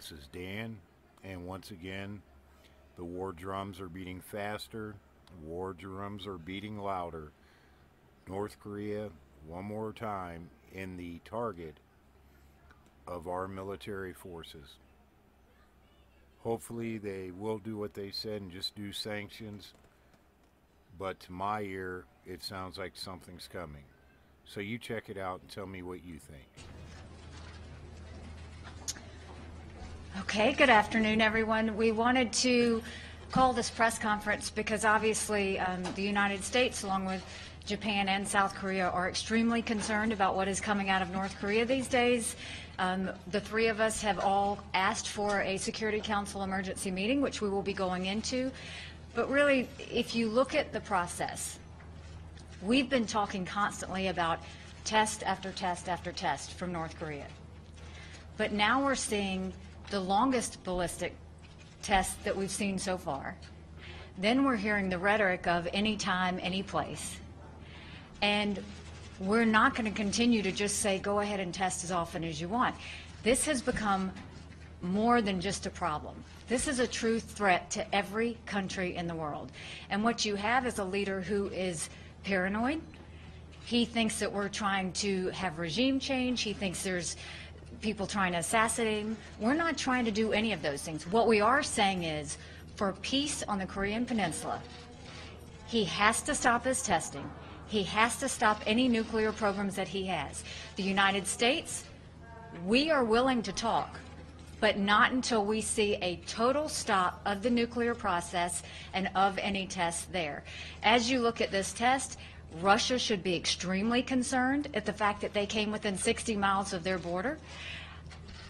This is Dan, and once again, the war drums are beating faster, war drums are beating louder. North Korea, one more time, in the target of our military forces. Hopefully they will do what they said and just do sanctions, but to my ear, it sounds like something's coming. So you check it out and tell me what you think. Okay, good afternoon, everyone. We wanted to call this press conference because obviously the United States, along with Japan and South Korea, are extremely concerned about what is coming out of North Korea these days. The three of us have all asked for a Security Council emergency meeting, which we will be going into. But really, if you look at the process, we've been talking constantly about test after test after test from North Korea. But now we're seeing the longest ballistic test that we've seen so far. Then we're hearing the rhetoric of any time, any place. And we're not going to continue to just say, go ahead and test as often as you want. This has become more than just a problem. This is a true threat to every country in the world. And what you have is a leader who is paranoid. He thinks that we're trying to have regime change. He thinks there's people trying to assassinate him. We're not trying to do any of those things. What we are saying is, for peace on the Korean Peninsula, he has to stop his testing. He has to stop any nuclear programs that he has. The United States, we are willing to talk, but not until we see a total stop of the nuclear process and of any tests there. As you look at this test, Russia should be extremely concerned at the fact that they came within 60 miles of their border.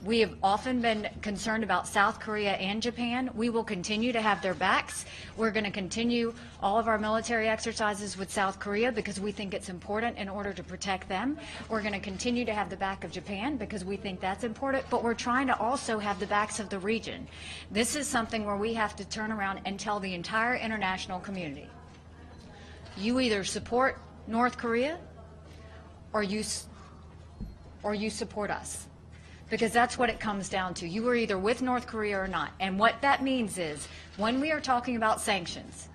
We have often been concerned about South Korea and Japan. We will continue to have their backs. We're going to continue all of our military exercises with South Korea because we think it's important in order to protect them. We're going to continue to have the back of Japan because we think that's important, but we're trying to also have the backs of the region. This is something where we have to turn around and tell the entire international community, you either support North Korea or you support us. Because that's what it comes down to. You are either with North Korea or not. And what that means is, when we are talking about sanctions,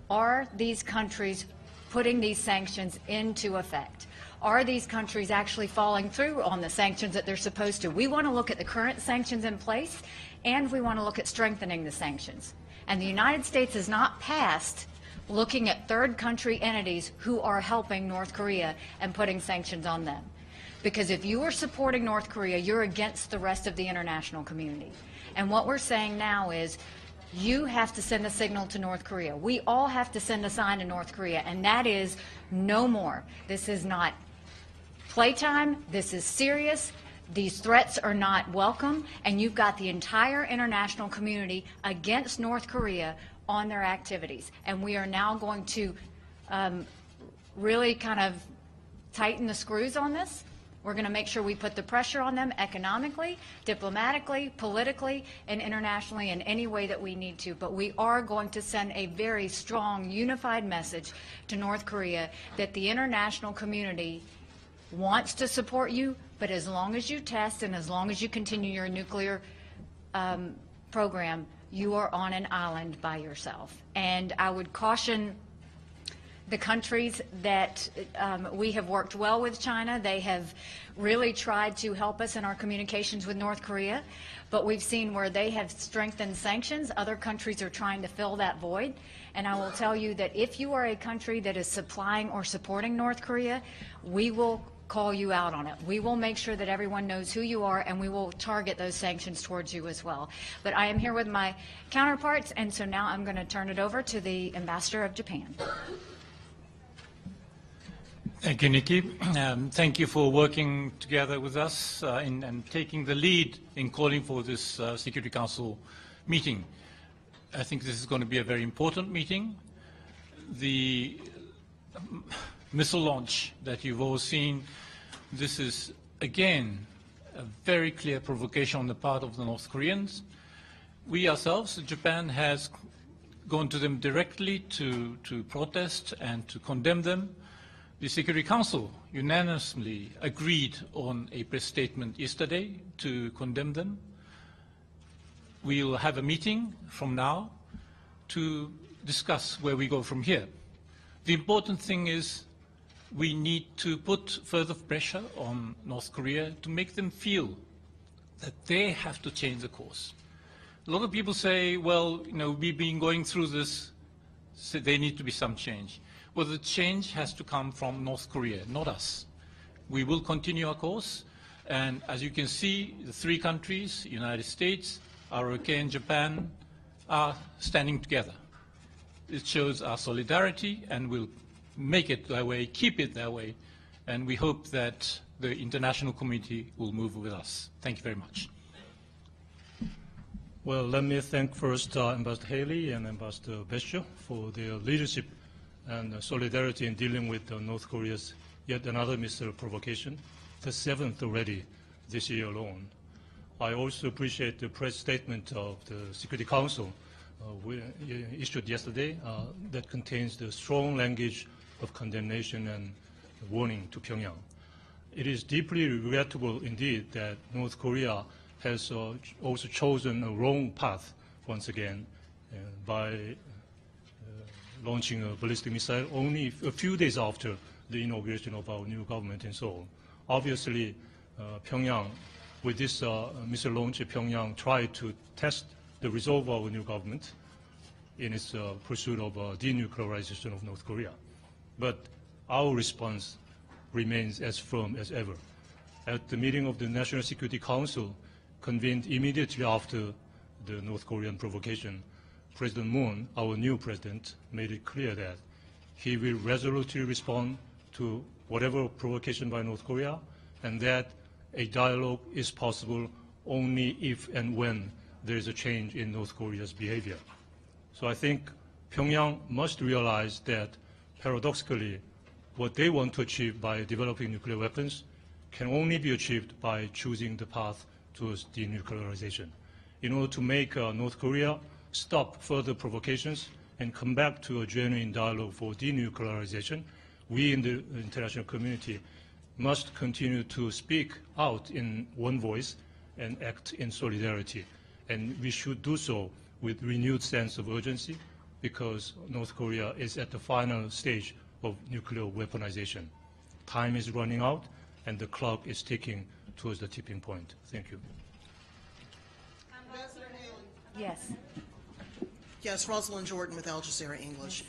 are these countries putting these sanctions into effect? Are these countries actually following through on the sanctions that they're supposed to? We want to look at the current sanctions in place, and we want to look at strengthening the sanctions. And the United States is not past looking at third country entities who are helping North Korea and putting sanctions on them. Because if you are supporting North Korea, you're against the rest of the international community. And what we're saying now is, you have to send a signal to North Korea. We all have to send a sign to North Korea, and that is no more. This is not playtime. This is serious. These threats are not welcome, and you've got the entire international community against North Korea on their activities. And we are now going to really kind of tighten the screws on this. We're going to make sure we put the pressure on them economically, diplomatically, politically, and internationally in any way that we need to. But we are going to send a very strong, unified message to North Korea that the international community wants to support you, but as long as you test and as long as you continue your nuclear program, you are on an island by yourself. And I would caution the countries that we have worked well with China. They have really tried to help us in our communications with North Korea, but we've seen where they have strengthened sanctions. Other countries are trying to fill that void. And I will tell you that if you are a country that is supplying or supporting North Korea, we will call you out on it. We will make sure that everyone knows who you are, and we will target those sanctions towards you as well. But I am here with my counterparts, and so now I'm going to turn it over to the Ambassador of Japan. Thank you, Nikki. Thank you for working together with us and taking the lead in calling for this Security Council meeting. I think this is going to be a very important meeting. The missile launch that you've all seen, this is, again, a very clear provocation on the part of the North Koreans. We ourselves, Japan, has gone to them directly to protest and to condemn them. The Security Council unanimously agreed on a press statement yesterday to condemn them. we'll have a meeting from now to discuss where we go from here. The important thing is we need to put further pressure on North Korea to make them feel that they have to change the course. A lot of people say, well, we've been going through this, so there need to be some change. Well, the change has to come from North Korea, not us. We will continue our course, and as you can see, the three countries, United States, ROK, and Japan, are standing together. It shows our solidarity, and we'll make it that way, keep it that way, and we hope that the international community will move with us. Thank you very much. Well, let me thank first Ambassador Haley and Ambassador Bescher for their leadership and solidarity in dealing with North Korea's yet another missile provocation, the 7th already this year alone. I also appreciate the press statement of the Security Council we issued yesterday that contains the strong language of condemnation and warning to Pyongyang. It is deeply regrettable indeed that North Korea has also chosen a wrong path once again by launching a ballistic missile only a few days after the inauguration of our new government in Seoul. Obviously, Pyongyang, with this missile launch, Pyongyang tried to test the resolve of our new government in its pursuit of denuclearization of North Korea. But our response remains as firm as ever. At the meeting of the National Security Council convened immediately after the North Korean provocation, President Moon, our new president, made it clear that he will resolutely respond to whatever provocation by North Korea, and that a dialogue is possible only if and when there is a change in North Korea's behavior. So I think Pyongyang must realize that, paradoxically, what they want to achieve by developing nuclear weapons can only be achieved by choosing the path towards denuclearization. In order to make North Korea stop further provocations and come back to a genuine dialogue for denuclearization, we in the international community must continue to speak out in one voice and act in solidarity. And we should do so with renewed sense of urgency, because North Korea is at the final stage of nuclear weaponization. Time is running out, and the clock is ticking towards the tipping point. Thank you. Yes. Yes, Rosalind Jordan with Al Jazeera English.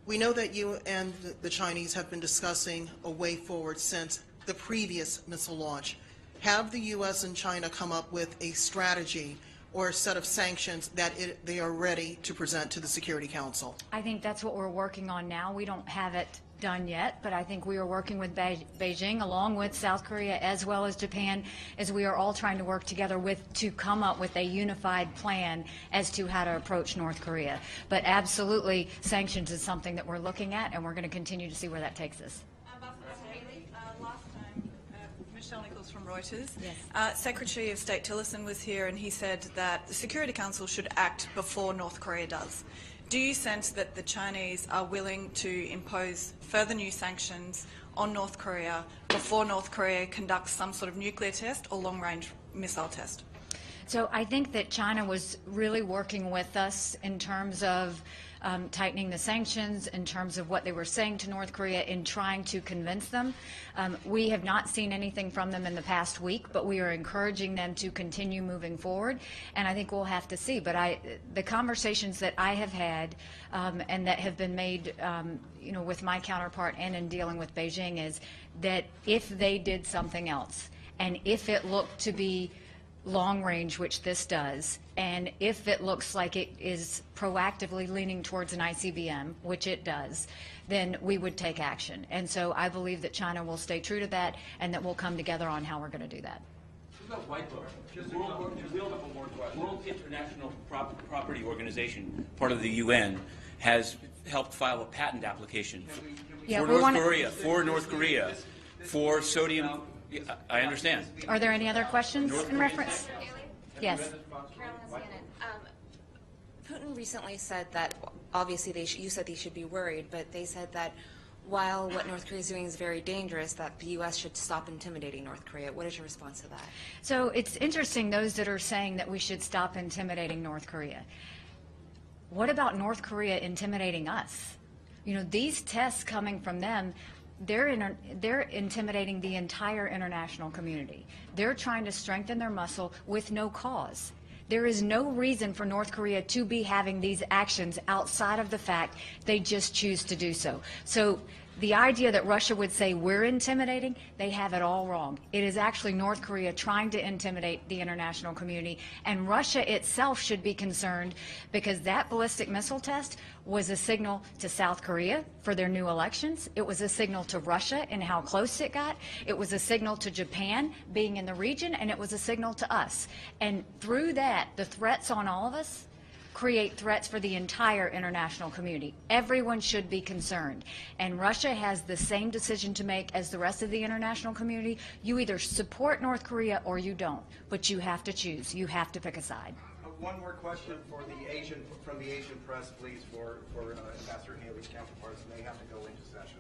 We know that you and the Chinese have been discussing a way forward since the previous missile launch. Have the U.S. and China come up with a strategy or a set of sanctions that they are ready to present to the Security Council? I think that's what we're working on now. We don't have it done yet, but I think we are working with Beijing along with South Korea as well as Japan, as we are all trying to work together to come up with a unified plan as to how to approach North Korea. But absolutely, sanctions is something that we're looking at, and we're going to continue to see where that takes us. Last time, Michelle Nichols from Reuters. Yes. Secretary of State Tillerson was here, and he said that the Security Council should act before North Korea does. Do you sense that the Chinese are willing to impose further new sanctions on North Korea before North Korea conducts some sort of nuclear test or long-range missile test? So I think that China was really working with us in terms of tightening the sanctions, in terms of what they were saying to North Korea, in trying to convince them. We have not seen anything from them in the past week, but we are encouraging them to continue moving forward, and I think we'll have to see. But the conversations that I have had and that have been made with my counterpart and in dealing with Beijing is that if they did something else, and if it looked to be long range, which this does, and if it looks like it is proactively leaning towards an ICBM, which it does, then we would take action. And so I believe that China will stay true to that, and that we'll come together on how we're going to do that. World International Property Organization, part of the UN, has helped file a patent application for North Korea for sodium. I understand. Are there any other questions in reference? Yes. Putin recently said that, obviously, you said they should be worried, but they said that while what North Korea is doing is very dangerous, that the U.S. should stop intimidating North Korea. What is your response to that? So it's interesting, those that are saying that we should stop intimidating North Korea. What about North Korea intimidating us? You know, these tests coming from them, they're intimidating the entire international community. They're trying to strengthen their muscle with no cause. There is no reason for North Korea to be having these actions outside of the fact they just choose to do so. So the idea that Russia would say we're intimidating, they have it all wrong. It is actually North Korea trying to intimidate the international community, and Russia itself should be concerned because that ballistic missile test was a signal to South Korea for their new elections. It was a signal to Russia and how close it got. It was a signal to Japan being in the region, and it was a signal to us. And through that, the threats on all of us create threats for the entire international community. Everyone should be concerned. And Russia has the same decision to make as the rest of the international community. You either support North Korea or you don't, but you have to choose. You have to pick a side. One more question from the Asian press, please, for Ambassador Haley's counterparts, and they have to go into session.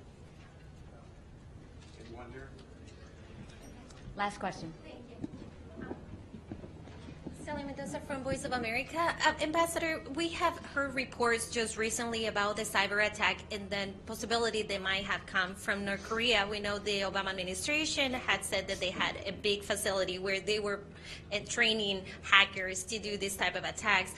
Anyone here? Last question. Sally Mendoza from Voice of America. Ambassador, we have heard reports just recently about the cyber attack and then possibility they might have come from North Korea. We know the Obama administration had said that they had a big facility where they were training hackers to do this type of attacks.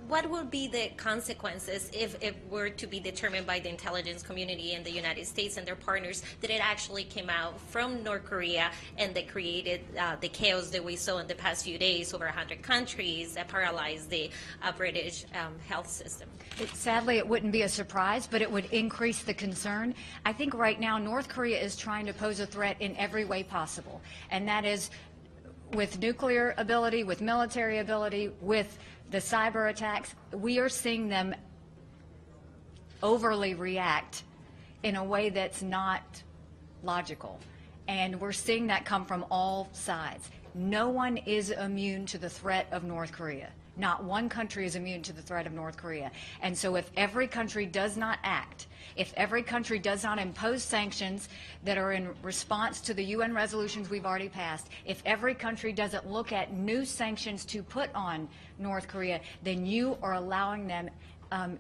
What would be the consequences if it were to be determined by the intelligence community in the United States and their partners that it actually came out from North Korea and that created the chaos that we saw in the past few days, over 100 countries, that paralyzed the British health system? Sadly, it wouldn't be a surprise, but it would increase the concern. I think right now North Korea is trying to pose a threat in every way possible, and that is with nuclear ability, with military ability, with the cyber attacks. We are seeing them overly react in a way that's not logical, and we're seeing that come from all sides. No one is immune to the threat of North Korea. Not one country is immune to the threat of North Korea. And so if every country does not act, if every country does not impose sanctions that are in response to the UN resolutions we've already passed, if every country doesn't look at new sanctions to put on North Korea, then you are allowing them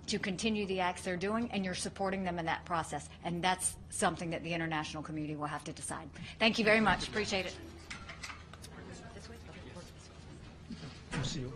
to continue the acts they're doing, and you're supporting them in that process. And that's something that the international community will have to decide. Thank you very much. Appreciate it. See you.